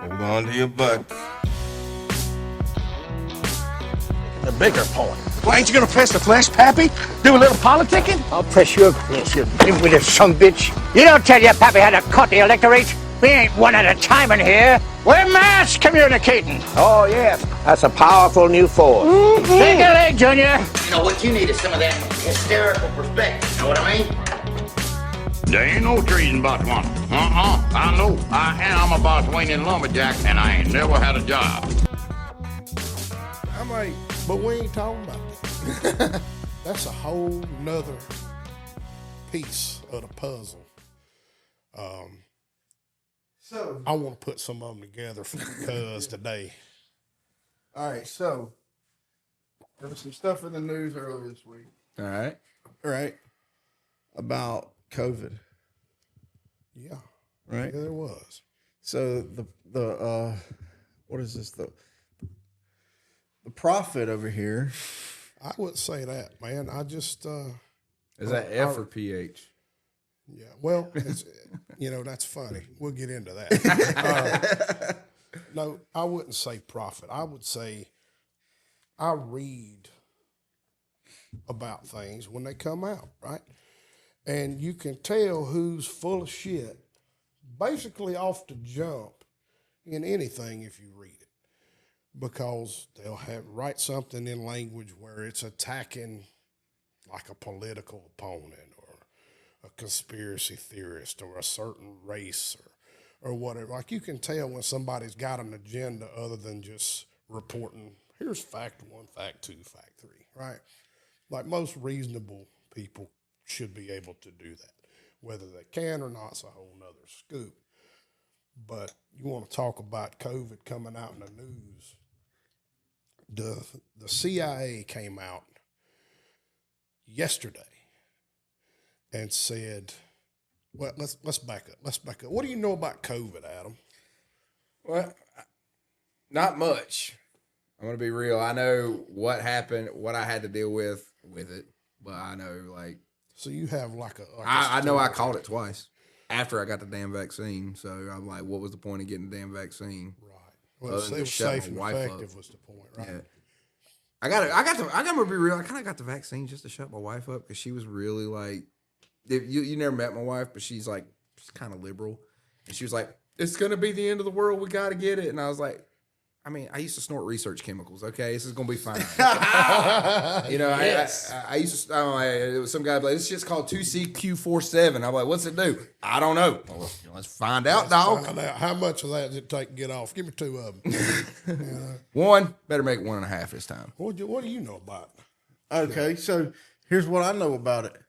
Hold on to your butt. The bigger point. Well, ain't you gonna press the flesh, Pappy? Do a little politicking? I'll press your flesh, you big-witted sumbitch. You don't tell your pappy how to cut the electorate. We ain't one at a time in here. We're mass communicating. Oh, yes. That's a powerful new force. Take a leg, Junior. You know, what you need is some of that hysterical perspective. You know what I mean? There ain't no treason, boss one. I know. I am a boss Wayne lumberjack, and I ain't never had a job. I'm like, but we ain't talking about that. That's a whole nother piece of the puzzle. So I want to put some of them together for the cuz today. All right, so there was some stuff in the news earlier this week. All right. About COVID. Yeah. Right. Yeah, there was. So the what is this? The prophet over here. I wouldn't say that, man. I just Is that F or PH? yeah. Well, it's, that's funny. We'll get into that. No, I wouldn't say prophet. I would say I read about things when they come out, right? And you can tell who's full of shit basically off the jump in anything if you read it, because they'll write something in language where it's attacking like a political opponent or a conspiracy theorist or a certain race or whatever. Like you can tell when somebody's got an agenda other than just reporting, here's fact 1, fact 2, fact 3, right? Like most reasonable people should be able to do that. Whether they can or not is a whole nother scoop. But you want to talk about COVID coming out in the news. The CIA came out yesterday and said, well, let's back up. Let's back up. What do you know about COVID, Adam? Well, not much. I'm gonna be real. I know what happened, what I had to deal with it, but I know like. So you have like a. I know I caught it twice after I got the damn vaccine. So I'm like, what was the point of getting the damn vaccine? Right. Well, it was safe and effective was the point, right? Yeah. I gotta be real. I kind of got the vaccine just to shut my wife up because she was really like, you never met my wife, but she's kind of liberal, and she was like, it's gonna be the end of the world. We gotta get it, and I was like. I mean, I used to snort research chemicals. Okay, this is gonna be fine. Yes. I used to. It was some guy like this shit's called 2CQ47. I'm like, what's it do? I don't know. Well, let's find out, dog. Find out. How much of that did it take to get off? Give me 2 of them. One better make 1.5 this time. What do you know about it? Okay, so here's what I know about it.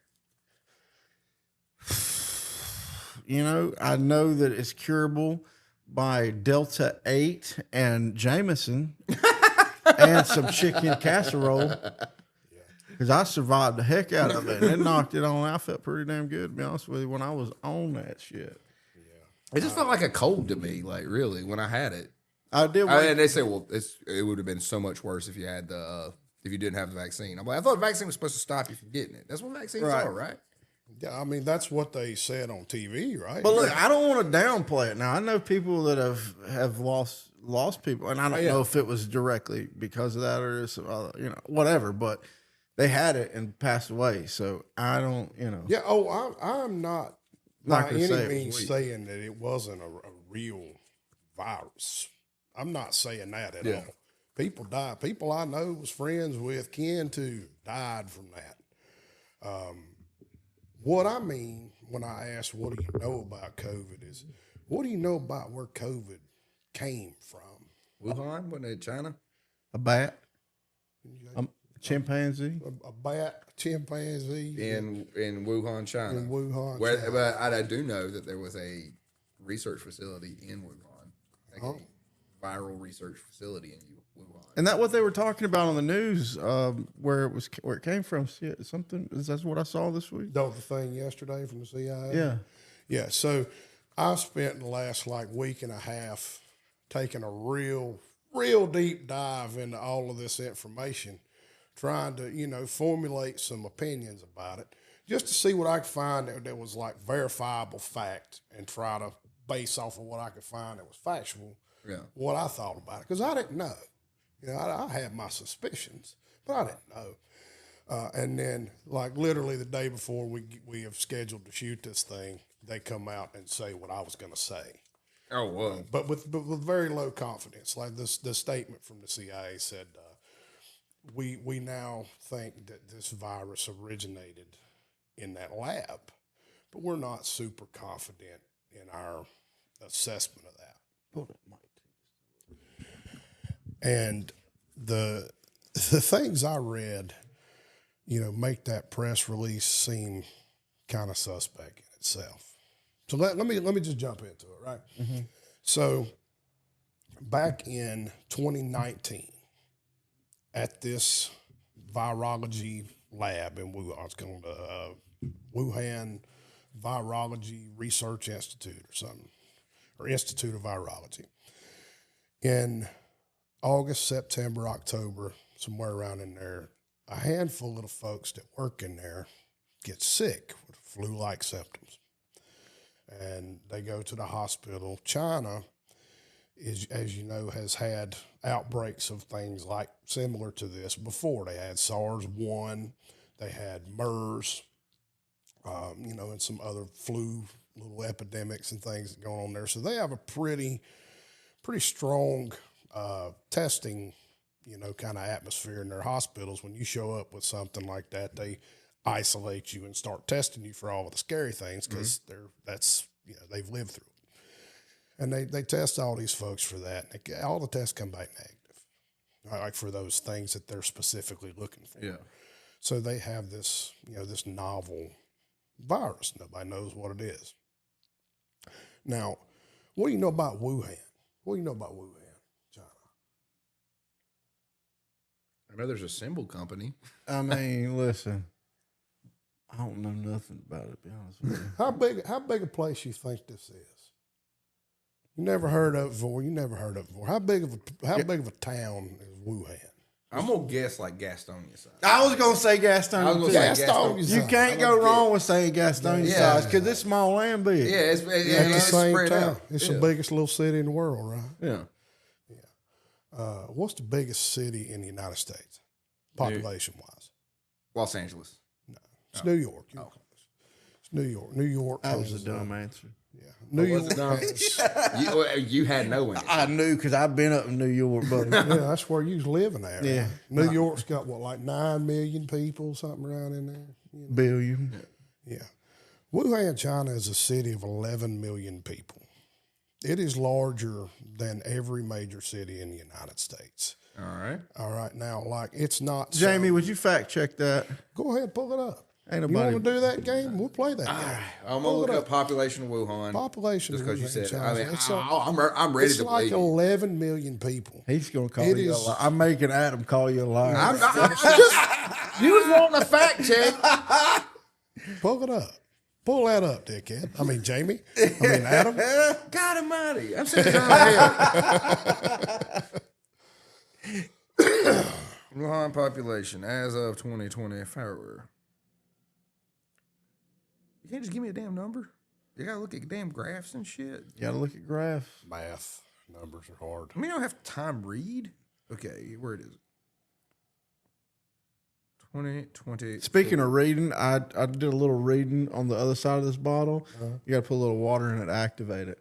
I know that it's curable by Delta 8 and Jameson and some chicken casserole. Because I survived the heck out of it. And it knocked it on. I felt pretty damn good, to be honest with you, when I was on that shit. It just felt like a cold to me, like really, when I had it. I did. And they say, well, it would have been so much worse if you had if you didn't have the vaccine. I'm like, I thought the vaccine was supposed to stop you from getting it. That's what vaccines are, right? Yeah, I mean, that's what they said on TV, right? But look, I don't want to downplay it. Now, I know people that have lost people, and I don't know if it was directly because of that or whatever, but they had it and passed away. So I don't, Yeah, I'm not by any means saying that it wasn't a real virus. I'm not saying that at all. People died. People I know was friends with, kin to, died from that. What I mean when I ask, what do you know about COVID is, what do you know about where COVID came from? Wuhan, wasn't it China? A bat, a chimpanzee, a bat, a chimpanzee in Wuhan, China. In Wuhan, China. But I do know that there was a research facility in Wuhan, like a viral research facility in Wuhan. And that what they were talking about on the news, where it came from. Something is that what I saw this week? The thing yesterday from the CIA. Yeah, yeah. So I spent the last week and a half taking a real deep dive into all of this information, trying to formulate some opinions about it, just to see what I could find that was like verifiable fact, and try to base off of what I could find that was factual. what I thought about it because I didn't know. You know, I had my suspicions, but I didn't know. And then, like literally the day before we have scheduled to shoot this thing, they come out and say what I was going to say. Oh, wow. But with very low confidence. Like the statement from the CIA said, we now think that this virus originated in that lab, but we're not super confident in our assessment of that. And the things I read, you know, make that press release seem kind of suspect in itself. So let me just jump into it, right? Mm-hmm. So back in 2019, at this virology lab in Wuhan, it's called Wuhan Virology Research Institute or something, or Institute of Virology. In August, September, October, somewhere around in there, a handful of the folks that work in there get sick with flu-like symptoms. And they go to the hospital. China, as you know, has had outbreaks of things like similar to this before. They had SARS-1, they had MERS, you know, and some other flu little epidemics and things going on there. So they have a pretty strong testing, you know, kind of atmosphere in their hospitals. When you show up with something like that, they isolate you and start testing you for all of the scary things because they've lived through it. And they test all these folks for that. And all the tests come back negative, like for those things that they're specifically looking for. Yeah. So they have this, you know, this novel virus. Nobody knows what it is. Now, what do you know about Wuhan? What do you know about Wuhan, China? I know there's a cymbal company. I mean, listen, I don't know nothing about it, to be honest with you. How big a place you think this is? You never heard of it before. How big of a town is Wuhan? I'm gonna guess like Gastonia size. I was going to say Gastonia. too. Gastonia. You can't go wrong with saying Gastonia size because it's small and big. Yeah, At the same spread time, out. it's the biggest little city in the world, right? Yeah. What's the biggest city in the United States, population-wise? Los Angeles. It's New York. You're close. It's New York. New York. That was is, a dumb answer. Yeah, New York. You had no one. I knew because I've been up in New York, buddy. Yeah, that's where you was living at. Yeah. Right? New York's got like 9 million people, something around in there. You know? Billion. Yeah. Wuhan, China is a city of 11 million people. It is larger than every major city in the United States. All right. Now, like, it's not. Jamie, would you fact check that? Go ahead, pull it up. Ain't You nobody. want to do that game? We'll play that game. I'm gonna look up population of Wuhan. Population. Just because you of said it. China. I mean, It's I'm ready it's to like believe you. 11 million people. He's going to call It you a is- liar. I'm making Adam call you a liar. You was wanting a fact check. Pull it up. Pull that up, dickhead. I mean, Jamie. I mean, Adam. God almighty. I'm sitting right here. Wuhan population as of 2020 February. You can't just give me a damn number. You gotta look at damn graphs and shit. You got to look at graphs. Math numbers are hard. I mean, I don't have time to read. Okay, where it is. 2020. Speaking of reading, I did a little reading on the other side of this bottle. You got to put a little water in it to activate it.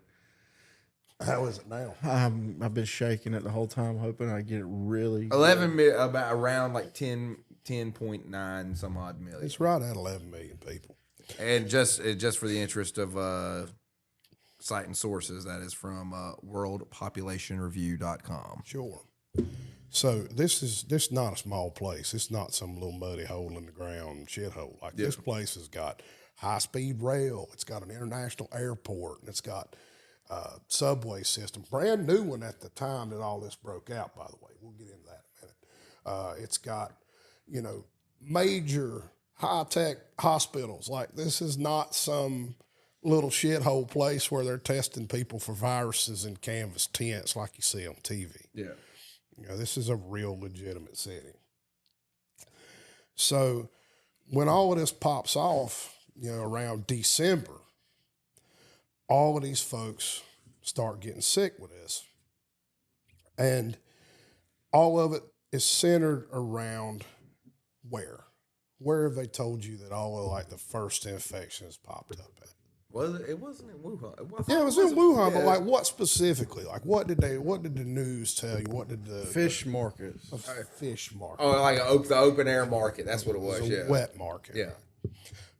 How is it now? I've been shaking it the whole time, hoping I get it really. 11 about around like 10.9 some odd million. It's right at 11 million people. And just for the interest of citing sources, that is from worldpopulationreview.com. Sure. So this is not a small place. It's not some little muddy hole in the ground shithole. Like this place has got high-speed rail. It's got an international airport, and it's got subway system, brand new one at the time that all this broke out. By the way, we'll get into that in a minute. It's got, you know, major high-tech hospitals. Like this is not some little shithole place where they're testing people for viruses in canvas tents like you see on TV. Yeah. You know, this is a real legitimate setting. So when all of this pops off, you know, around December, all of these folks start getting sick with this. And all of it is centered around where? Where have they told you that all of like the first infections popped up at? Was it? It wasn't in Wuhan. Yeah, it was in Wuhan, but yeah. like what specifically? Like what did the news tell you? What did the Fish markets. fish market? Oh, like the open air market. That's what it was. It was Yeah. a wet market. Yeah.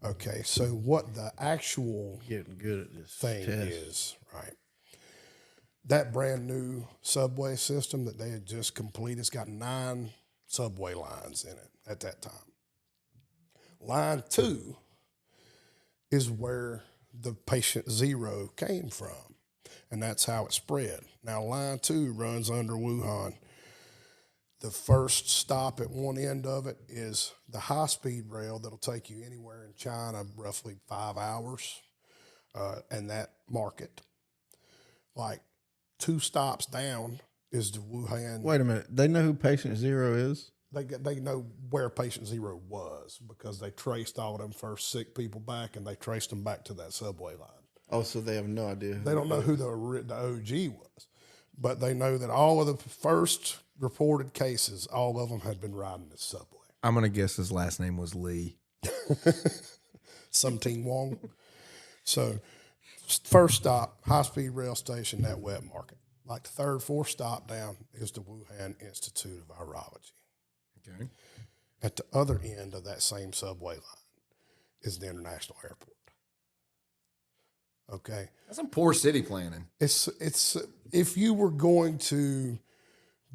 Okay, so what the actual Getting good at this thing test. is, right? That brand new subway system that they had just completed, it's got 9 subway lines in it at that time. Line 2 is where the patient 0 came from, and that's how it spread. Now, line 2 runs under Wuhan. The first stop at one end of it is the high-speed rail that'll take you anywhere in China, roughly 5 hours, and that market. Like 2 stops down is the Wuhan. Wait a minute. They know who patient 0 is? They know where patient 0 was because they traced all of them first sick people back, and they traced them back to that subway line. Oh, so they have no idea. They don't know who the OG was, but they know that all of the first reported cases, all of them had been riding this subway. I'm gonna guess his last name was Lee. Something Wong. So, first stop, high-speed rail station, that wet market. Like the third, fourth stop down is the Wuhan Institute of Virology. Okay. At the other end of that same subway line is the international airport. Okay. That's some poor city planning. It's if you were going to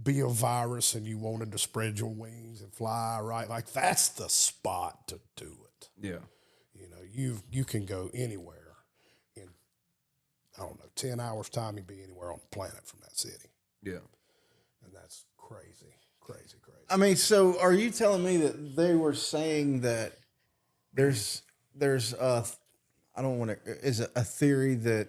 be a virus and you wanted to spread your wings and fly, right? Like that's the spot to do it. Yeah. You know, you can go anywhere in, I don't know, 10 hours time, you'd be anywhere on the planet from that city. Yeah. And that's crazy, crazy, crazy. I mean, so are you telling me that they were saying that there's a, I don't want to, is it a theory that,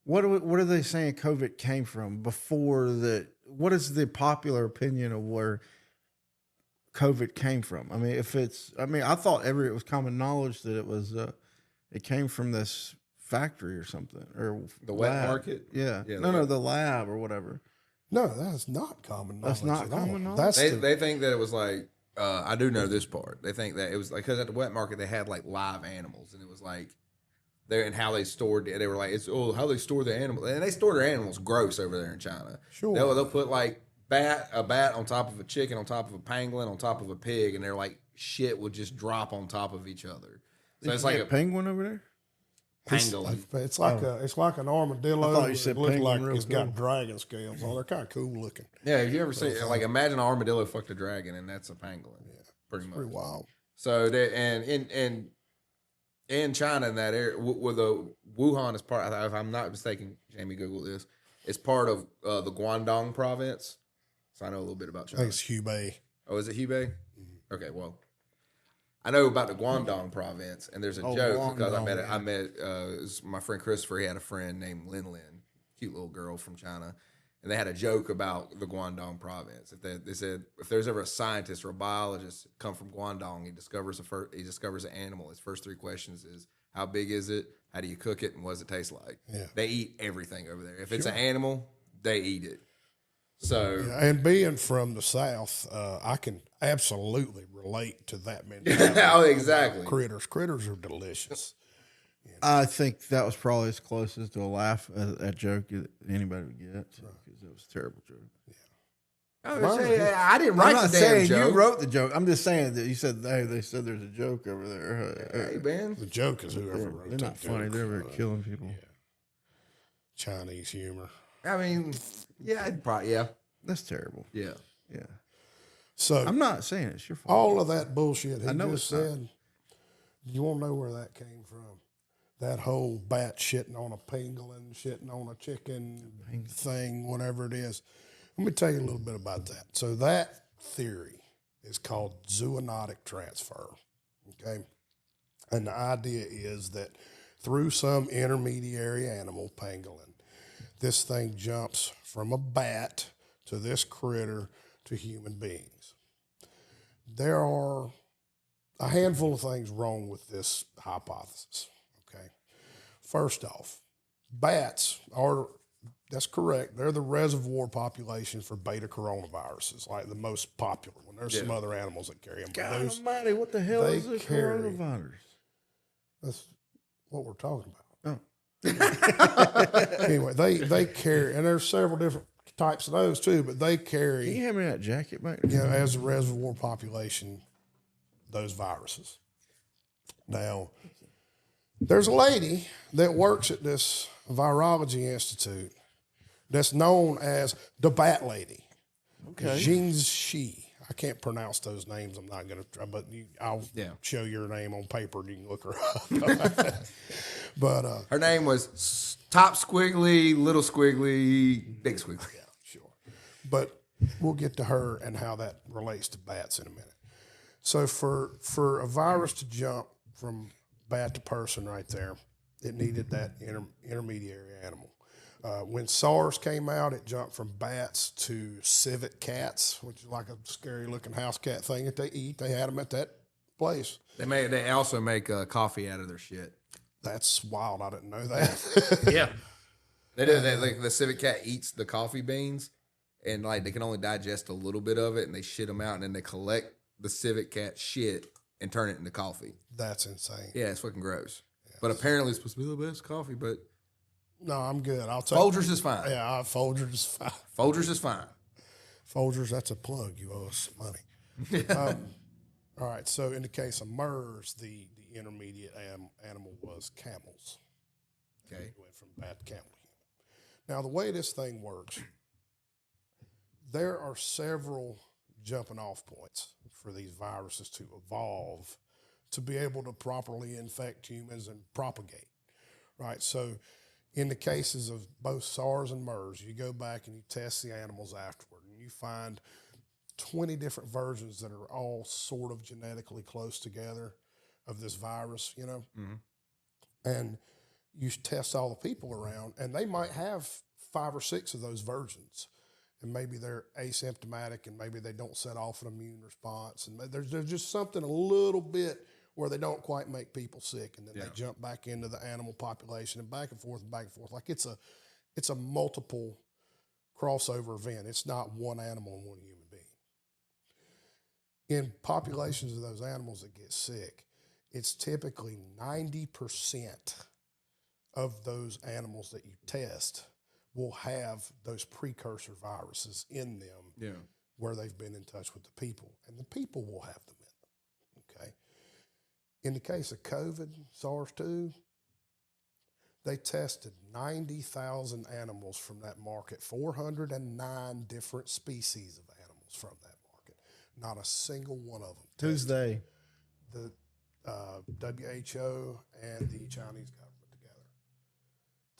what are they saying COVID came from before that? What is the popular opinion of where COVID came from? I mean, I thought it was common knowledge that it came from this factory or something, or The wet lab. market? Yeah. Yeah, No, the lab or whatever. No, that's not common knowledge. That's not at all. common knowledge? That's They think that it was like I do know this part. They think that it was like because at the wet market they had like live animals, and it was like there and how they stored. They were like, how they store the animals, and they store their animals gross over there in China. Sure. They'll put like a bat on top of a chicken, on top of a pangolin, on top of a pig, and they're like shit will just drop on top of each other. So it's like a penguin over there. pangolin. It's like an armadillo. I thought you said It looks penguin like real it's got cool. dragon scales. Oh, they're kind of cool looking. Yeah, have you ever seen like imagine an armadillo fucked a dragon, and that's a pangolin. Yeah, pretty much. Pretty wild. So they and in China in that area, where the Wuhan is part. If I'm not mistaken, Jamie, Google this. It's part of the Guangdong province. So I know a little bit about I China. think it's Hubei. Oh, is it Hubei? Okay, well, I know about the Guangdong province, and there's a joke because I met my friend Christopher. He had a friend named Lin Lin, cute little girl from China, and they had a joke about the Guangdong province. They said if there's ever a scientist or a biologist come from Guangdong, he discovers an animal. His first 3 questions is how big is it, how do you cook it, and what does it taste like? Yeah. They eat everything over there. If it's an animal, they eat it. So Yeah, and being from the South, I can absolutely relate to that mentality. oh, exactly. Critters are delicious. I think that was probably as close as to a laugh at that joke that anybody would get because it was a terrible joke. I didn't I'm write not the damn saying joke. you wrote the joke. I'm just saying that you said they said there's a joke over there. Hey, man. The joke is whoever wrote They're that not funny. joke. They're over there killing people. Chinese humor. I mean, yeah, I'd probably, yeah. That's terrible. Yeah. Yeah. So I'm not saying it's your fault. all of that bullshit he I know just it's not. said, you want to know where that came from? That whole bat shitting on a pangolin, shitting on a chicken thing, whatever it is. Let me tell you a little bit about that. So that theory is called zoonotic transfer, okay? And the idea is that through some intermediary animal, pangolin, this thing jumps from a bat to this critter to human beings. There are a handful of things wrong with this hypothesis, okay? First off, bats are That's correct. They're the reservoir population for beta coronaviruses, like the most popular one. There's some other animals that carry them. But God those, almighty, what the hell they is the carry- coronavirus? that's what we're talking about. Oh. Anyway, they carry, and there's several different types of those too, but they Can carry, you hand me that jacket back? as a reservoir population, those viruses. Now, there's a lady that works at this virology institute that's known as the Bat Lady. Okay. Jean Shi. I can't pronounce those names. I'm not going to try, but I'll show your name on paper and you can look her up. But Her name was top squiggly, little squiggly, big squiggly. sure. But we'll get to her and how that relates to bats in a minute. So for a virus to jump from bat to person right there, it needed that intermediary animal. When SARS came out, it jumped from bats to civet cats, which is like a scary looking house cat thing that they eat. They had them at that place. They also make coffee out of their shit. That's wild. I didn't know that. Yeah. They do. Like the civet cat eats the coffee beans, and like they can only digest a little bit of it, and they shit them out, and then they collect the civet cat shit and turn it into coffee. That's insane. Yeah, it's fucking gross. But apparently, it's supposed to be the best coffee. But No, I'm good. I'll take Folgers is fine. Yeah, Folgers is fine. Folgers is fine. Folgers, that's a plug. You owe us some money. All right. So in the case of MERS, the intermediate animal was camels. Okay. It went from bat to camel to human. Now, the way this thing works, there are several jumping off points for these viruses to evolve to be able to properly infect humans and propagate, right? So in the cases of both SARS and MERS, you go back and you test the animals afterward, and you find 20 different versions that are all sort of genetically close together of this virus, you know? And you test all the people around, and they might have 5 or 6 of those versions. And maybe they're asymptomatic, and maybe they don't set off an immune response. And there's just something a little bit where they don't quite make people sick, and then they jump back into the animal population and back and forth and back and forth. Like it's a multiple crossover event. It's not one animal and one human being. In populations of those animals that get sick, it's typically 90% of those animals that you test will have those precursor viruses in them where they've been in touch with the people, and the people will have them in them, okay? In the case of COVID, SARS-2, they tested 90,000 animals from that market, 409 different species of animals from that market. Not a single one of them. Who's they? The WHO and the Chinese government together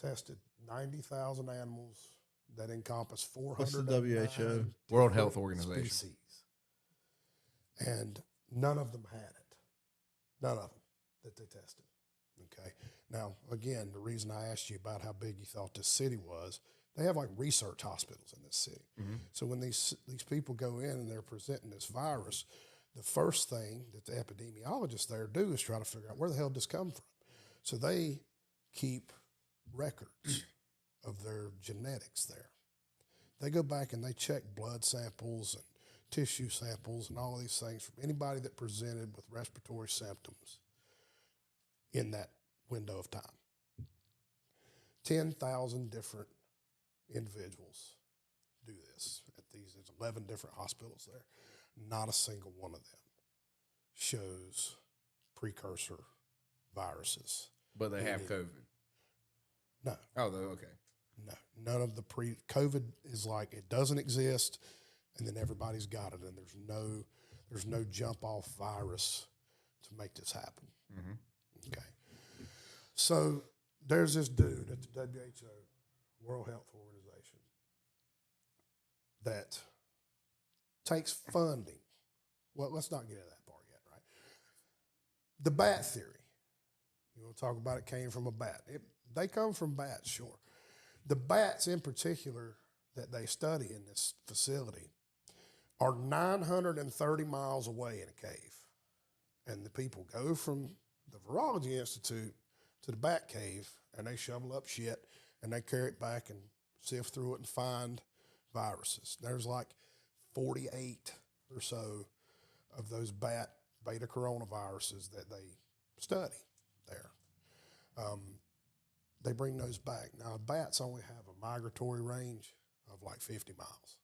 tested 90,000 animals that encompass 400. What's the WHO? World Health Organization. Species. And none of them had it. None of them that they tested. Okay. Now, again, the reason I asked you about how big you thought this city was, they have like research hospitals in this city. So when these people go in and they're presenting this virus, the first thing that the epidemiologists there do is try to figure out where the hell did this come from. So they keep records of their genetics there. They go back and they check blood samples and tissue samples and all of these things from anybody that presented with respiratory symptoms in that window of time. 10,000 different individuals do this at these. There's 11 different hospitals there. Not a single one of them shows precursor viruses. But they have COVID. No. Oh, okay. No, none of the COVID is like it doesn't exist, and then everybody's got it, and there's no jump off virus to make this happen. Okay, so there's this dude at the WHO, World Health Organization, that takes funding. Well, let's not get into that part yet, right? The bat theory. You want to talk about it came from a bat. They come from bats, sure. The bats in particular that they study in this facility are 930 miles away in a cave. And the people go from the Virology Institute to the bat cave, and they shovel up shit, and they carry it back and sift through it and find viruses. There's like 48 or so of those beta coronaviruses that they study there. They bring those back. Now, bats only have a migratory range of like 50 miles.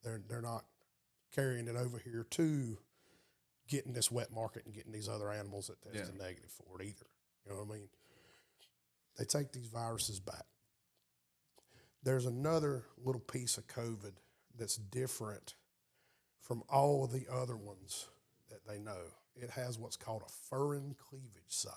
They're not carrying it over here to getting this wet market and getting these other animals that tested negative for it either. You know what I mean? They take these viruses back. There's another little piece of COVID that's different from all of the other ones that they know. It has what's called a furin cleavage site.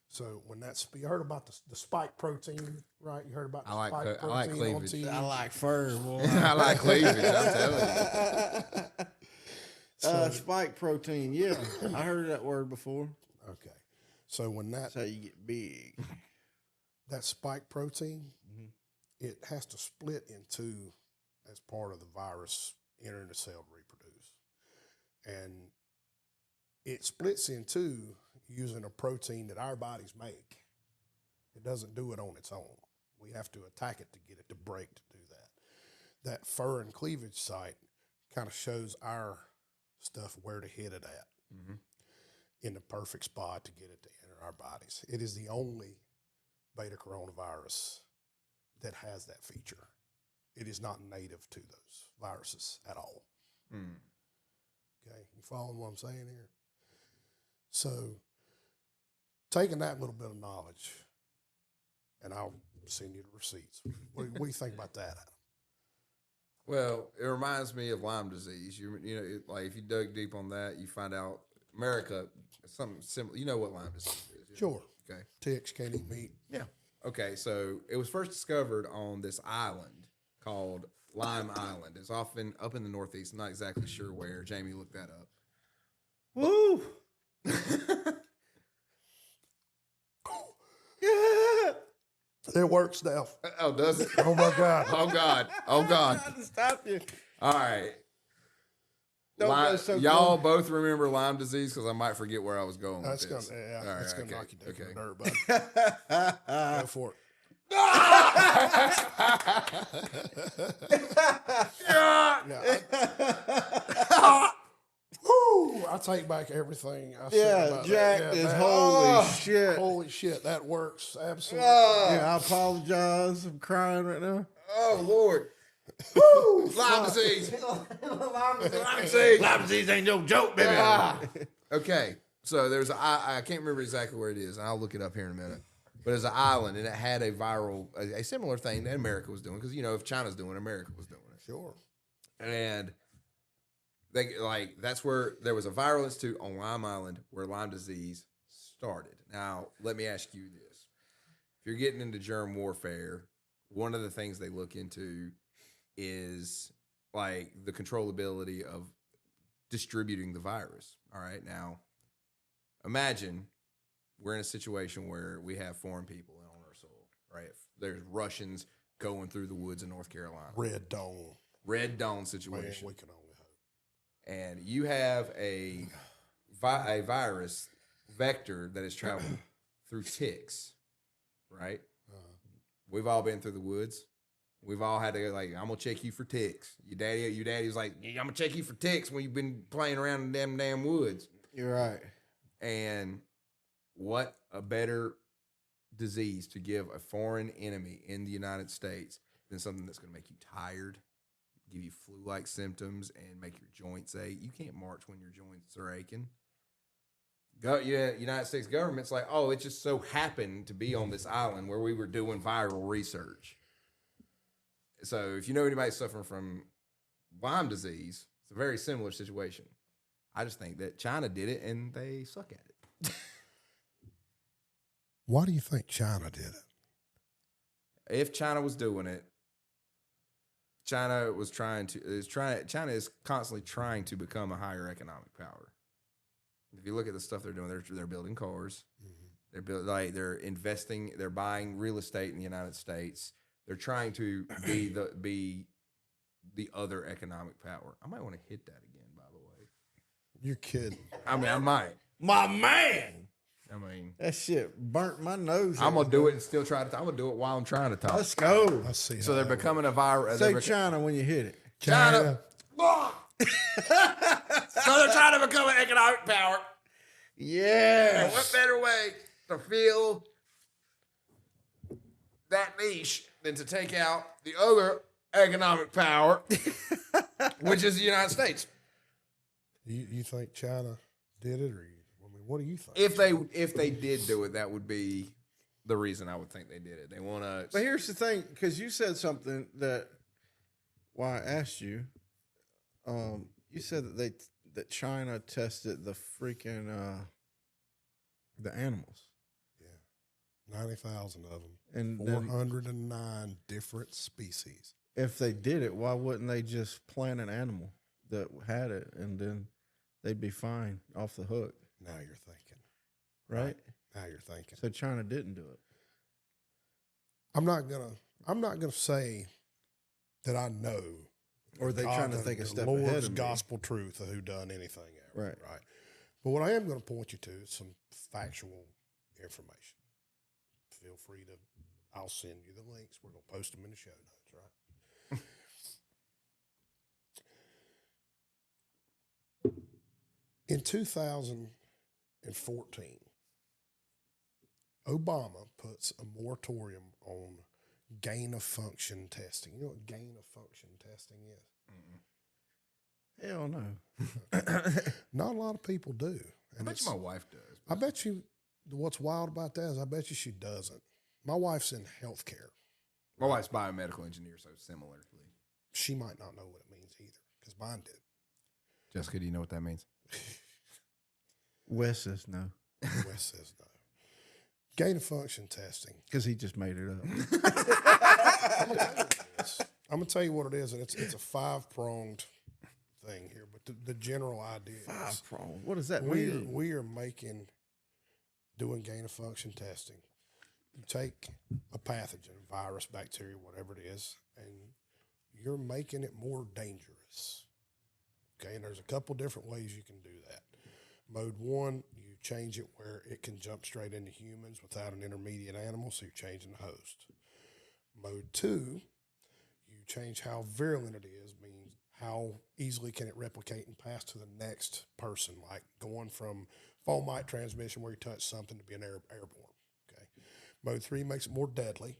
So when you heard about the spike protein, right? You heard about the spike protein on cleavage. TV. I like fur, boy. I like cleavage, I'm telling you. Spike protein, yeah. I heard that word before. Okay. So when That's how you get big. that spike protein, it has to split in two as part of the virus entering the cell to reproduce. And it splits in two using a protein that our bodies make. It doesn't do it on its own. We have to attack it to get it to break to do that. That furin cleavage site kind of shows our stuff where to hit it at in the perfect spot to get it to enter our bodies. It is the only beta coronavirus that has that feature. It is not native to those viruses at all. Okay, you following what I'm saying here? So, taking that little bit of knowledge, and I'll send you the receipts. What do you think about that, Adam? Well, it reminds me of Lyme disease. Like if you dug deep on that, you find out America, something similar. You know what Lyme disease is? Sure. Okay. Ticks, can't eat meat. Yeah. Okay, so it was first discovered on this island called Lime Island. It's often up in the Northeast. I'm not exactly sure where. Jamie looked that up. Woo! It works now. Oh, does it? Oh my God. Oh, God. Oh, God. I to stop you. All right. Don't go so y'all close. both remember Lyme disease because I might forget where I was going That's with this. that's All right, gonna okay, knock you down okay. to the dirt, bud. Go for it. I take back everything I said Yeah, about Jack that. is man. holy shit. Holy shit, that works. Absolutely. Yeah, I apologize. I'm crying right now. Oh, Lord. Lyme disease. Lyme disease ain't no joke, baby. Okay, so there's I can't remember exactly where it is, and I'll look it up here in a minute. But there's an island, and it had a similar thing that America was doing, because if China's doing it, America was doing it. Sure. And that's where there was a viral institute on Lime Island where Lyme disease started. Now, let me ask you this: if you're getting into germ warfare, one of the things they look into is like the controllability of distributing the virus. All right, now imagine we're in a situation where we have foreign people on our soil, right? There's Russians going through the woods in North Carolina. Red Dawn. Red Dawn Man, situation. we can only hope. And you have a virus vector that is traveling through ticks, right? We've all been through the woods. We've all had to go I'm gonna check you for ticks. Your daddy was like, I'm gonna check you for ticks when you've been playing around in them damn woods. You're right. And what a better disease to give a foreign enemy in the United States than something that's gonna make you tired, give you flu-like symptoms, and make your joints ache. You can't march when your joints are aching. United States government's like, oh, it just so happened to be on this island where we were doing viral research. So if you know anybody suffering from Lyme disease, it's a very similar situation. I just think that China did it and they suck at it. Why do you think China did it? If China was doing it, China is constantly trying to become a higher economic power. If you look at the stuff they're doing, they're building cars. They're investing, they're buying real estate in the United States. They're trying to be the other economic power. I might want to hit that again, by the way. You're kidding. I mean, I might. My man. I mean, That shit burnt my nose. I'm gonna do it and still try to. I'm gonna do it while I'm trying to talk. Let's go. Let's see. So how they're that becoming a virus. Say China when you hit it. China. So they're trying to become an economic power. Yeah. And what better way to fill that niche than to take out the other economic power, which is the United States? You think China did it, or I mean, what do you think? If they did do it, that would be the reason I would think they did it. They want to. But here's the thing, because you said something that why I asked you. You said that China tested the freaking the animals. 90,000 of them, And then 409 different species. if they did it, why wouldn't they just plant an animal that had it and then they'd be fine off the hook, Now you're thinking. right? Now you're thinking. So China didn't do it. I'm not gonna say that I know. Or are they trying to think a step Lord's ahead of me? gospel truth of who done anything ever. Right. Right. But what I am going to point you to is some factual information. Feel free to. I'll send you the links. We're going to post them in the show notes. Right. In 2014, Obama puts a moratorium on gain of function testing. You know what gain of function testing is? Hell no. Not a lot of people do. I And bet you my wife does. I bet you what's wild about that is I bet you she doesn't. My wife's in healthcare. My wife's biomedical engineer, so similarly. She might not know what it means either because mine did. Jessica, do you know what that means? Wes says no Wes says no. Gain of function testing. because he just made it up. I'm going to tell you what it is, and it's a 5-pronged thing here, but the general idea is 5-prong. What does that mean? we are doing gain of function testing. You take a pathogen, virus, bacteria, whatever it is, and you're making it more dangerous. Okay, and there's a couple different ways you can do that. Mode 1, you change it where it can jump straight into humans without an intermediate animal, so you're changing the host. Mode 2, you change how virulent it is, means how easily can it replicate and pass to the next person, like going from fomite transmission where you touch something to be an airborne. Okay. Mode 3 makes it more deadly,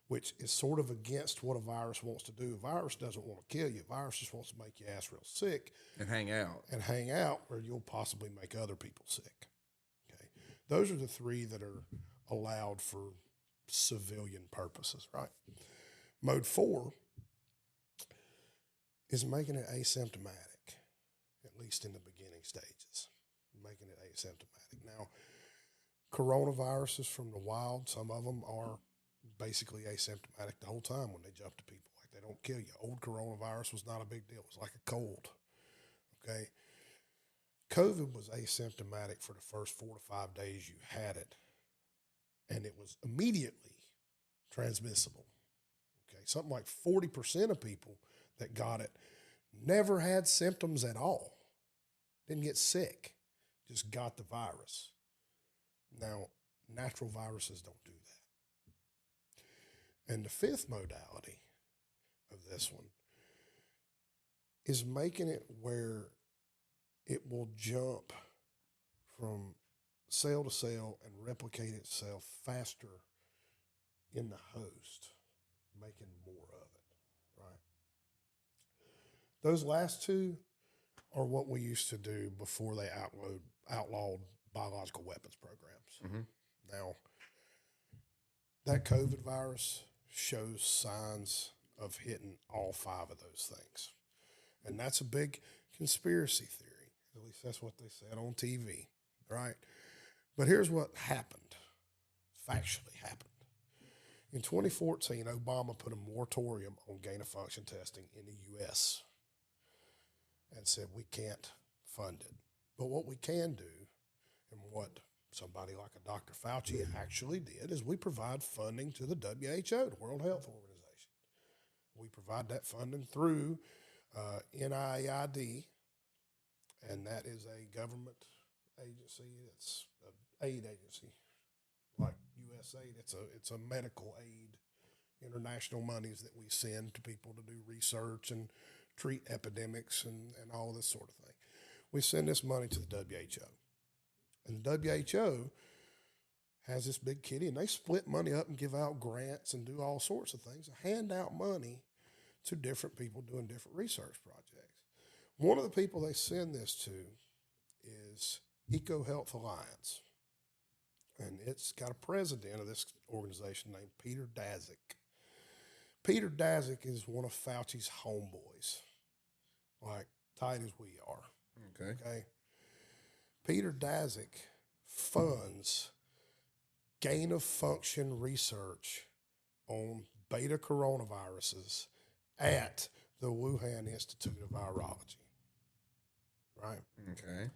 which is sort of against what a virus wants to do. A virus doesn't want to kill you. A virus just wants to make your ass real sick And hang out. where you'll possibly make other people sick. Okay. Those are the 3 that are allowed for civilian purposes, right? Mode 4 is making it asymptomatic, at least in the beginning stages, making it asymptomatic. Now, coronaviruses from the wild, some of them are basically asymptomatic the whole time when they jump to people. Like, they don't kill you. Old coronavirus was not a big deal. It was like a cold, okay? COVID was asymptomatic for the first 4 to 5 days you had it, and it was immediately transmissible. Okay, something like 40% of people that got it never had symptoms at all, didn't get sick, just got the virus. Now, natural viruses don't do that. And the 5th modality of this one is making it where it will jump from cell to cell and replicate itself faster in the host, making more of it, right? Those last 2 are what we used to do before they outlawed biological weapons programs. Mm-hmm. Now, that COVID virus shows signs of hitting all 5 of those things. And that's a big conspiracy theory. At least that's what they said on TV, right? But here's what happened, factually happened. In 2014, Obama put a moratorium on gain-of-function testing in the U.S. and said we can't fund it. But what we can do, and what somebody like a Dr. Fauci actually did, is we provide funding to the WHO, the World Health Organization. We provide that funding through NIAID, and that is a government agency. It's an aid agency, like USAID. It's a medical aid, international monies that we send to people to do research and treat epidemics and all this sort of thing. We send this money to the WHO. And the WHO has this big kitty, and they split money up and give out grants and do all sorts of things, hand out money to different people doing different research projects. One of the people they send this to is EcoHealth Alliance. And it's got a president of this organization named Peter Daszak. Peter Daszak is one of Fauci's homeboys, like tight as we are. Okay. Peter Daszak funds gain of function research on beta coronaviruses at the Wuhan Institute of Virology. Right? Okay.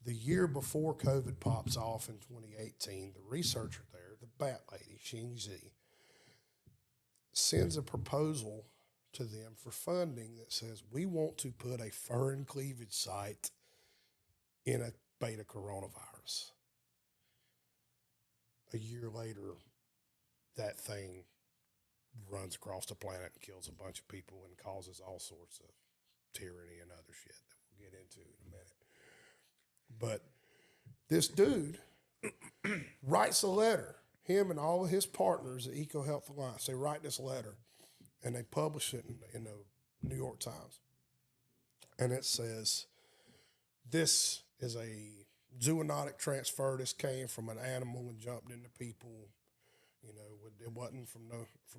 The year before COVID pops off in 2018, the researcher there, the bat lady, Xing Zi, sends a proposal to them for funding that says, we want to put a furin cleavage site in a beta coronavirus. A year later, that thing runs across the planet and kills a bunch of people and causes all sorts of tyranny and other shit that we'll get into in a minute. But this dude writes a letter, him and all of his partners at EcoHealth Alliance, they write this letter and they publish it in the New York Times. And it says, this is a zoonotic transfer. This came from an animal and jumped into people. You know, it wasn't from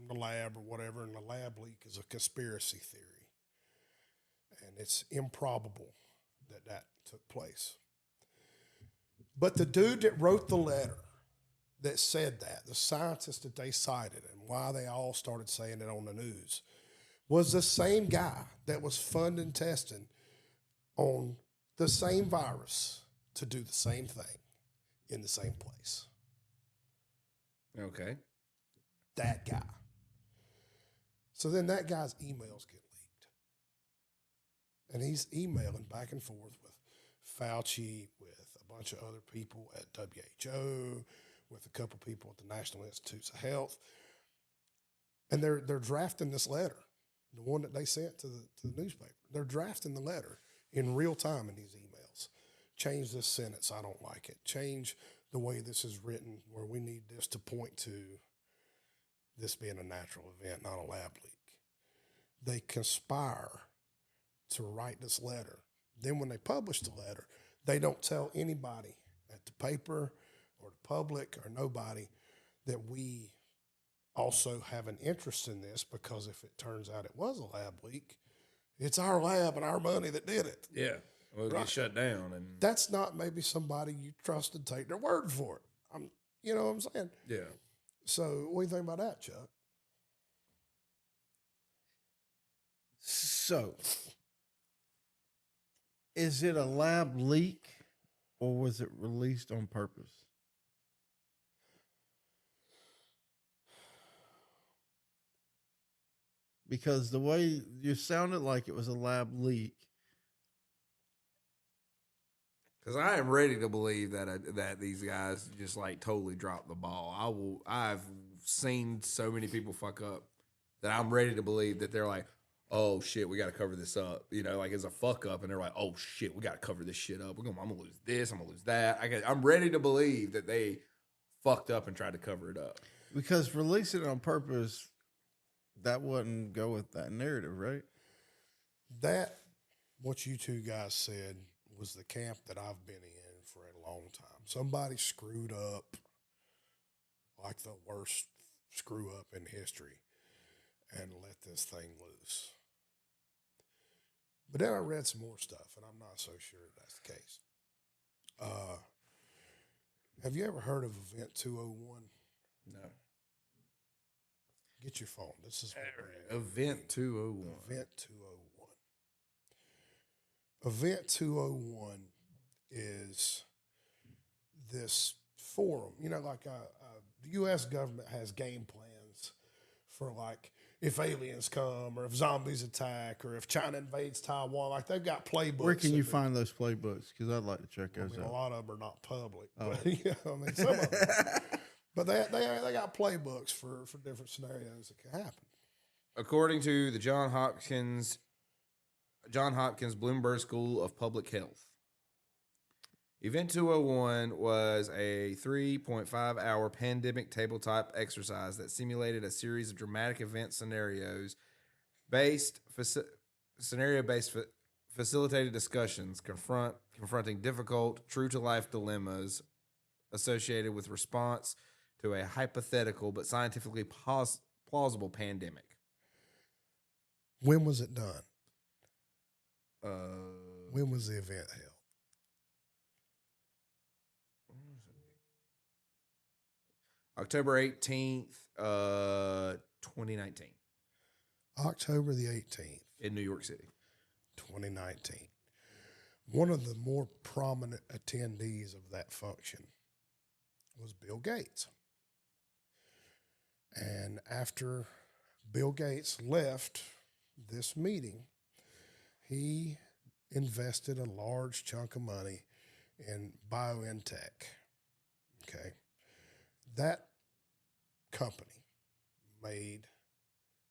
the lab or whatever, and the lab leak is a conspiracy theory. And it's improbable that took place. But the dude that wrote the letter that said that, the scientist that they cited and why they all started saying it on the news, was the same guy that was funding testing on the same virus to do the same thing in the same place. Okay. That guy. So then that guy's emails get leaked. And he's emailing back and forth with Fauci, with a bunch of other people at WHO, with a couple people at the National Institutes of Health. And they're drafting this letter, the one that they sent to the newspaper. They're drafting the letter in real time in these emails. Change this sentence, I don't like it. Change the way this is written, where we need this to point to this being a natural event, not a lab leak. They conspire to write this letter. Then when they publish the letter, they don't tell anybody at the paper or the public or nobody that we also have an interest in this, because if it turns out it was a lab leak, it's our lab and our money that did it. Yeah. We'll Right. get shut down. And That's not maybe somebody you trust and take their word for it. You know what I'm saying? yeah. So what do you think about that, Chuck? So, is it a lab leak or was it released on purpose? Because the way you sounded like it was a lab leak. Because I am ready to believe that these guys just like totally dropped the ball. I've seen so many people fuck up that I'm ready to believe that they're like, oh shit, we got to cover this up. You know, like it's a fuck up, and they're like, oh shit, we got to cover this shit up. I'm gonna lose this. I'm gonna lose that. I'm ready to believe that they fucked up and tried to cover it up. Because releasing it on purpose, that wouldn't go with that narrative, right? That, what you two guys said, was the camp that I've been in for a long time. Somebody screwed up like the worst screw up in history and let this thing loose. But then I read some more stuff, and I'm not so sure that's the case. Have you ever heard of Event 201? No. Get your phone. This is what we're Event 201. Event 201. Event 201 is this forum. You know, like the U.S. government has game plans for like if aliens come or if zombies attack or if China invades Taiwan. Like they've got playbooks. Where can you find those playbooks? Because I'd like to check those A out. lot of them are not public. But, I mean, some of them. But they got playbooks for different scenarios that can happen. According to the John Hopkins Bloomberg School of Public Health, Event 201 was a 3.5-hour pandemic tabletop exercise that simulated a series of dramatic event scenario-based facilitated discussions confronting difficult, true-to-life dilemmas associated with response to a hypothetical but scientifically plausible pandemic. When was it done? When was the event held? October 18th, 2019. October the 18th, In New York City. 2019. One of the more prominent attendees of that function was Bill Gates. And after Bill Gates left this meeting, he invested a large chunk of money in BioNTech. Okay. That company made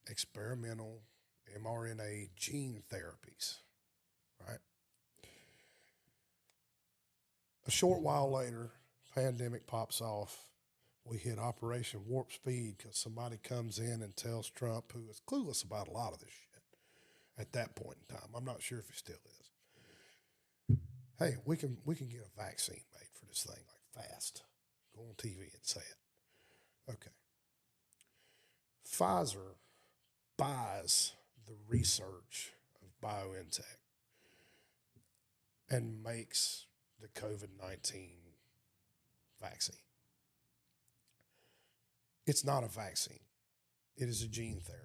experimental mRNA gene therapies, right? A short while later, pandemic pops off. We hit Operation Warp Speed because somebody comes in and tells Trump, who is clueless about a lot of this shit at that point in time. I'm not sure if he still is. Hey, we can get a vaccine made for this thing like fast. Go on TV and say it. Okay. Pfizer buys the research of BioNTech and makes the COVID-19 vaccine. It's not a vaccine. It is a gene therapy.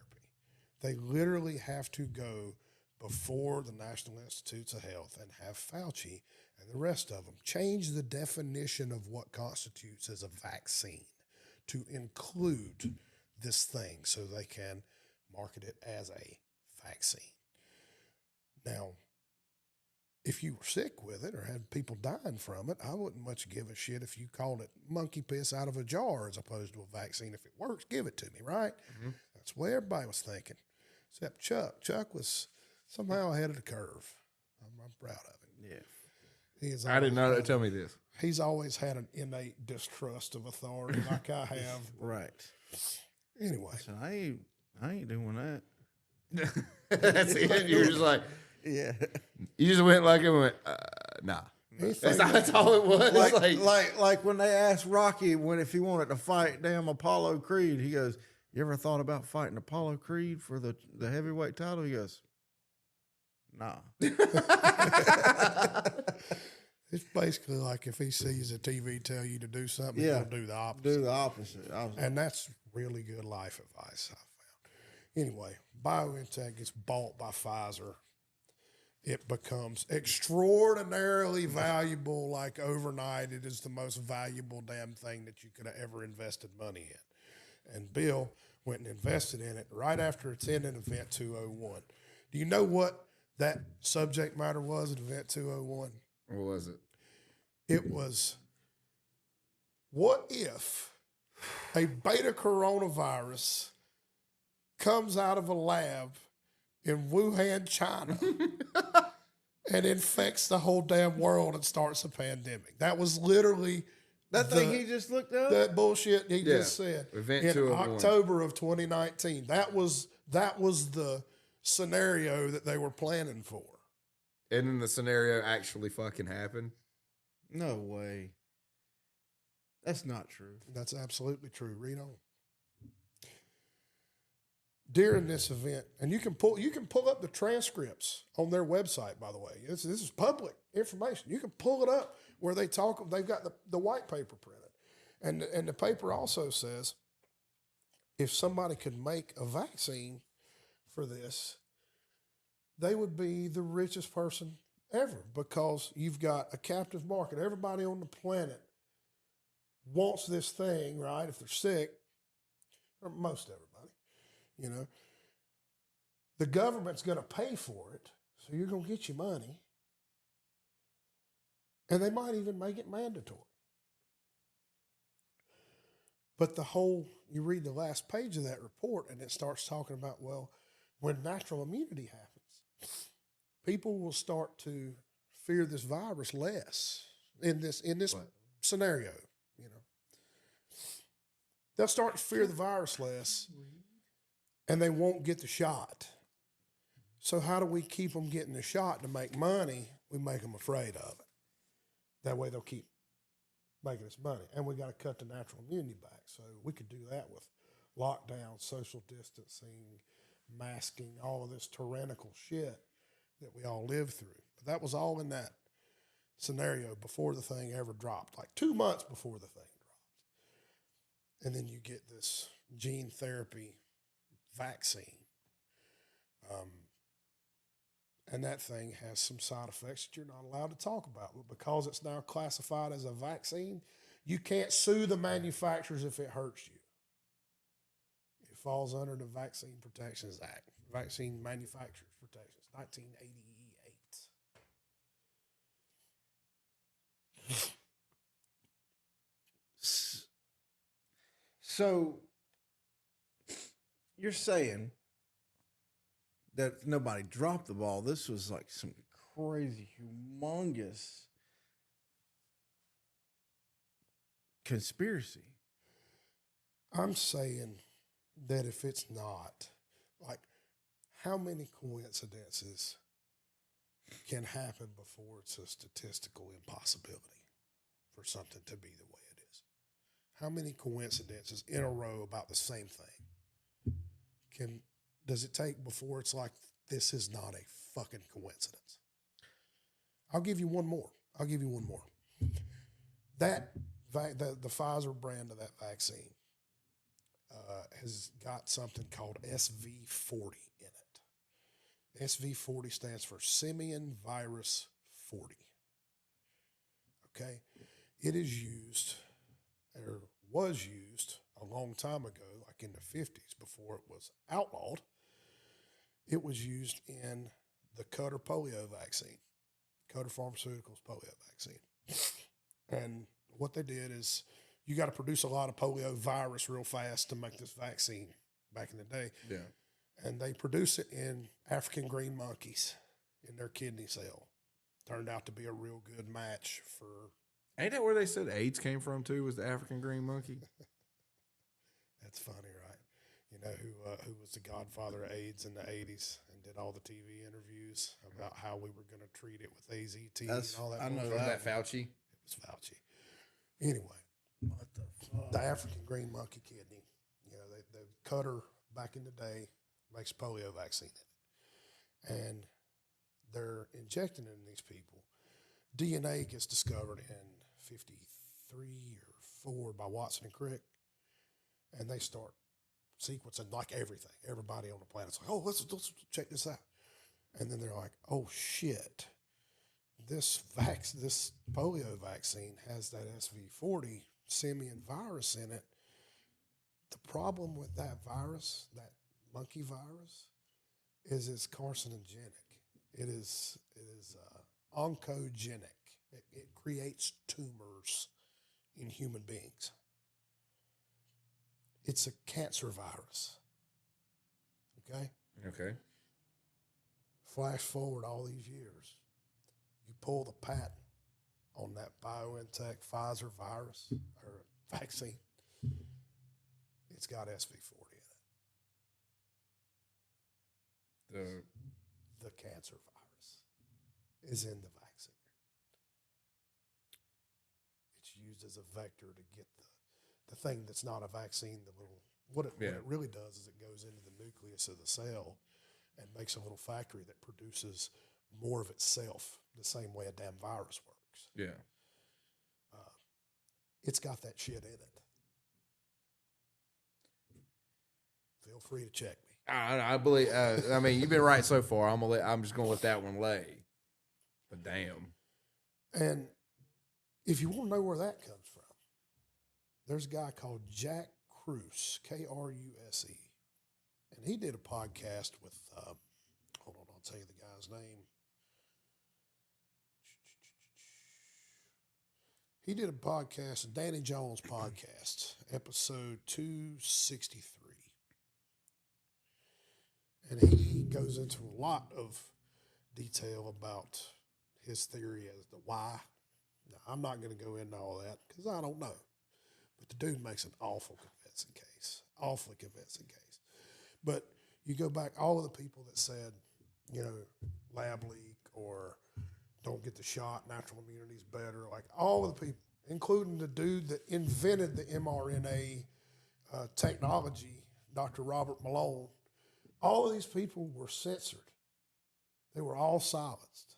They literally have to go before the National Institutes of Health and have Fauci and the rest of them change the definition of what constitutes as a vaccine to include this thing so they can market it as a vaccine. Now, if you were sick with it or had people dying from it, I wouldn't much give a shit if you called it monkey piss out of a jar as opposed to a vaccine. If it works, give it to me, right? Mm-hmm. That's what everybody was thinking, except Chuck. Chuck was somehow ahead of the curve. I'm proud of him. Yeah. I didn't know that. Tell me this. He's always had an innate distrust of authority like I have. Right. Anyway. So I ain't doing that. That's it. You're just like, Yeah. you just went like it went, nah. That's all it was. Like when they asked Rocky if he wanted to fight damn Apollo Creed, he goes, "You ever thought about fighting Apollo Creed for the heavyweight title?" He goes, "Nah." It's basically like if he sees a TV tell you to do something, Yeah. he'll do the opposite. Do the opposite. And that's really good life advice I found. Anyway, BioNTech gets bought by Pfizer. It becomes extraordinarily valuable, like overnight. It is the most valuable damn thing that you could have ever invested money in. And Bill went and invested in it right after attending Event 201. Do you know what that subject matter was at Event 201? What was it? It was, what if a beta coronavirus comes out of a lab in Wuhan, China, and infects the whole damn world and starts a pandemic? That was literally That thing he just looked up? that bullshit he Yeah. just said Event in 201. October of 2019. That was the scenario that they were planning for. And then the scenario actually fucking happened. No way. That's not true. That's absolutely true. Read on. During this event, and you can pull up the transcripts on their website, by the way. This is public information. You can pull it up where they talk. They've got the white paper printed, and the paper also says if somebody could make a vaccine for this, they would be the richest person ever because you've got a captive market. Everybody on the planet wants this thing, right? If they're sick, or most everybody, you know, The government's going to pay for it, so you're going to get your money. And they might even make it mandatory. But you read the last page of that report, and it starts talking about, well, when natural immunity happens, people will start to fear this virus less in this scenario. You know, they'll start to fear the virus less, and they won't get the shot. So how do we keep them getting the shot to make money? We make them afraid of it. That way they'll keep making us money. And we got to cut the natural immunity back. So we could do that with lockdown, social distancing, masking, all of this tyrannical shit that we all live through. But that was all in that scenario before the thing ever dropped, like 2 months before the thing dropped. And then you get this gene therapy vaccine. And that thing has some side effects that you're not allowed to talk about. But because it's now classified as a vaccine, you can't sue the manufacturers if it hurts you. It falls under the Vaccine Protections Act, Vaccine Manufacturers Protections, 1988. So you're saying that nobody dropped the ball. This was like some crazy, humongous conspiracy. I'm saying that if it's not, like, how many coincidences can happen before it's a statistical impossibility for something to be the way it is? How many coincidences in a row about the same thing does it take before it's like, this is not a fucking coincidence? I'll give you one more. That the Pfizer brand of that vaccine has got something called SV40 in it. SV40 stands for simian virus 40. Okay? It is used, or was used a long time ago, like in the 50s, before it was outlawed. It was used in the Cutter polio vaccine, Cutter Pharmaceuticals polio vaccine. And what they did is, you got to produce a lot of polio virus real fast to make this vaccine back in the day. Yeah. And they produce it in African green monkeys in their kidney cell. Turned out to be a real good match for... Ain't that where they said AIDS came from too, was the African green monkey? That's funny, right? You know who was the godfather of AIDS in the 80s and did all the TV interviews about how we were going to treat it with AZT and all that? I know From that. that Fauci? It was Fauci. Anyway, What the fuck? the African green monkey kidney, you know, the Cutter back in the day makes polio vaccine in it. And they're injecting it in these people. DNA gets discovered in 53 or 4 by Watson and Crick. And they start sequencing like everything. Everybody on the planet's like, oh, let's check this out. And then they're like, oh shit, this polio vaccine has that SV40 simian virus in it. The problem with that virus, that monkey virus, is it's carcinogenic. It is oncogenic. It creates tumors in human beings. It's a cancer virus. Okay? Okay. Flash forward all these years. You pull the patent on that BioNTech Pfizer virus or vaccine. It's got SV40 in it. The cancer virus is in the vaccine. It's used as a vector to get the thing that's not a vaccine, what it really does is it goes into the nucleus of the cell and makes a little factory that produces more of itself the same way a damn virus works. Yeah. It's got that shit in it. Feel free to check me. I believe. I mean, you've been right so far. I'm just gonna let that one lay. But damn. And if you want to know where that comes from, there's a guy called Jack Kruse, Kruse, and he did a podcast with I'll tell you the guy's name. He did a podcast, a Danny Jones podcast, episode 263. And he goes into a lot of detail about his theory as to why. Now, I'm not going to go into all that because I don't know. But the dude makes an awfully convincing case. But you go back, all of the people that said, lab leak or don't get the shot, natural immunity is better, like all of the people, including the dude that invented the mRNA technology, Dr. Robert Malone, all of these people were censored. They were all silenced.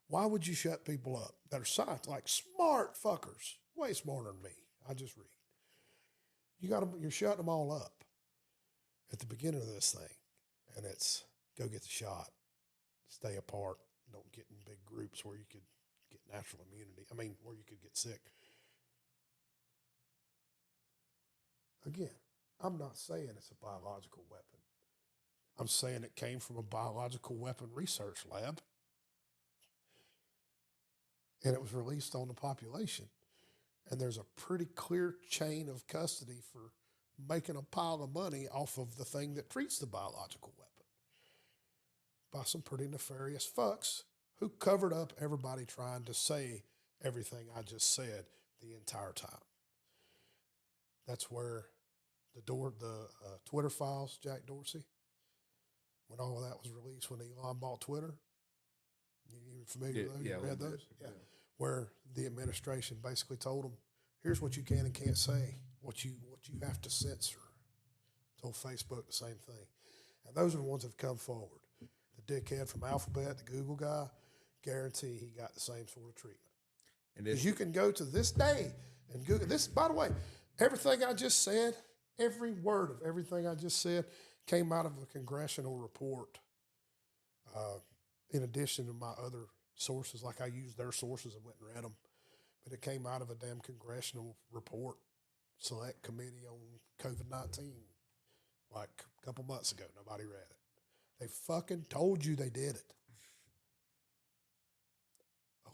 Why would you shut people up that are science, like smart fuckers, way smarter than me? I just read. You're shutting them all up at the beginning of this thing, and it's go get the shot, stay apart, don't get in big groups where you could get natural immunity. Where you could get sick. Again, I'm not saying it's a biological weapon. I'm saying it came from a biological weapon research lab, and it was released on the population. And there's a pretty clear chain of custody for making a pile of money off of the thing that treats the biological weapon by some pretty nefarious fucks who covered up everybody trying to say everything I just said the entire time. That's where the Twitter files, Jack Dorsey, when all of that was released, when Elon bought Twitter, you familiar with those? You read those? Yeah. Where the administration basically told them, here's what you can and can't say, what you have to censor. Told Facebook the same thing. And those are the ones that have come forward. The dickhead from Alphabet, the Google guy, guarantee he got the same sort of treatment. Because you can go to this day and Google this. By the way, everything I just said, every word of everything I just said came out of a congressional report. In addition to my other sources, like I used their sources and went and read them, but it came out of a damn congressional report, select committee on COVID-19, like a couple months ago. Nobody read it. They fucking told you they did it.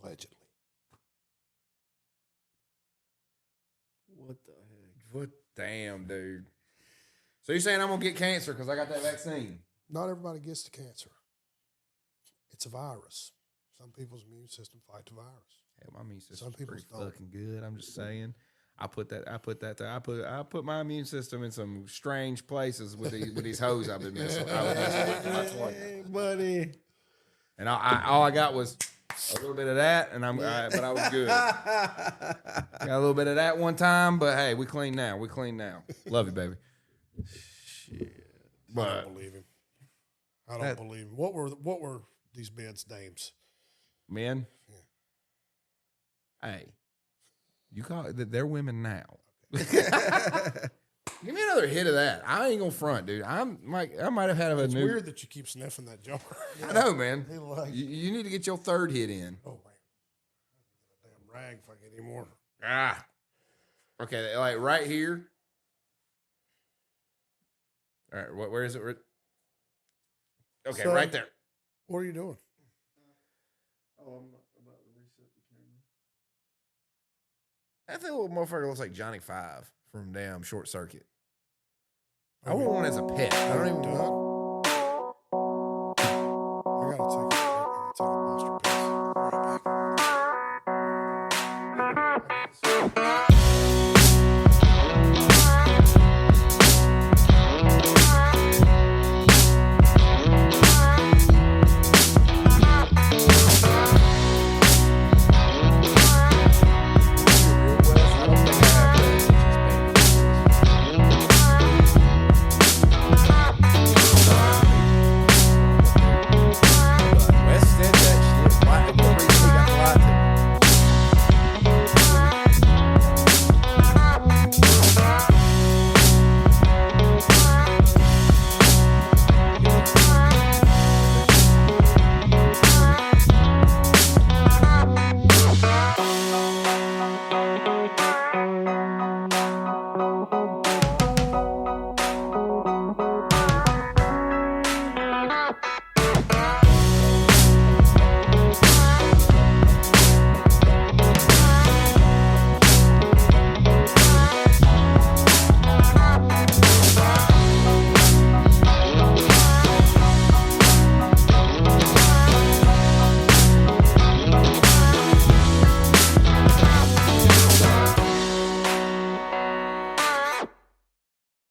Allegedly. What the heck? What? Damn, dude. So you're saying I'm going to get cancer because I got that vaccine? Not everybody gets the cancer. It's a virus. Some people's immune system fight the virus. Hell, my immune system's Some people's pretty don't. fucking good. I'm just saying. I put my immune system in some strange places with these hoes I've been messing with. Hey, buddy. And all I got was a little bit of that, and but I was good. Got a little bit of that one time, but hey, we clean now. Love you, baby. Shit. I But don't believe him. I don't believe him. What were these men's names? men, hey, you call it? They're women now. Give me another hit of that. I ain't gonna front, dude. I might have had It's new. weird that you keep sniffing that jar. I know, man. They like- You need to get your third hit in. Oh, man. I don't get a damn rag if I get any more. Ah. Okay, like right here. All right, where is it? Okay, So- right there. What are you doing? Oh, I'm about to reset the camera. That little motherfucker looks like Johnny Five from damn Short Circuit. I want one as a pet. I don't even. Done? I gotta take a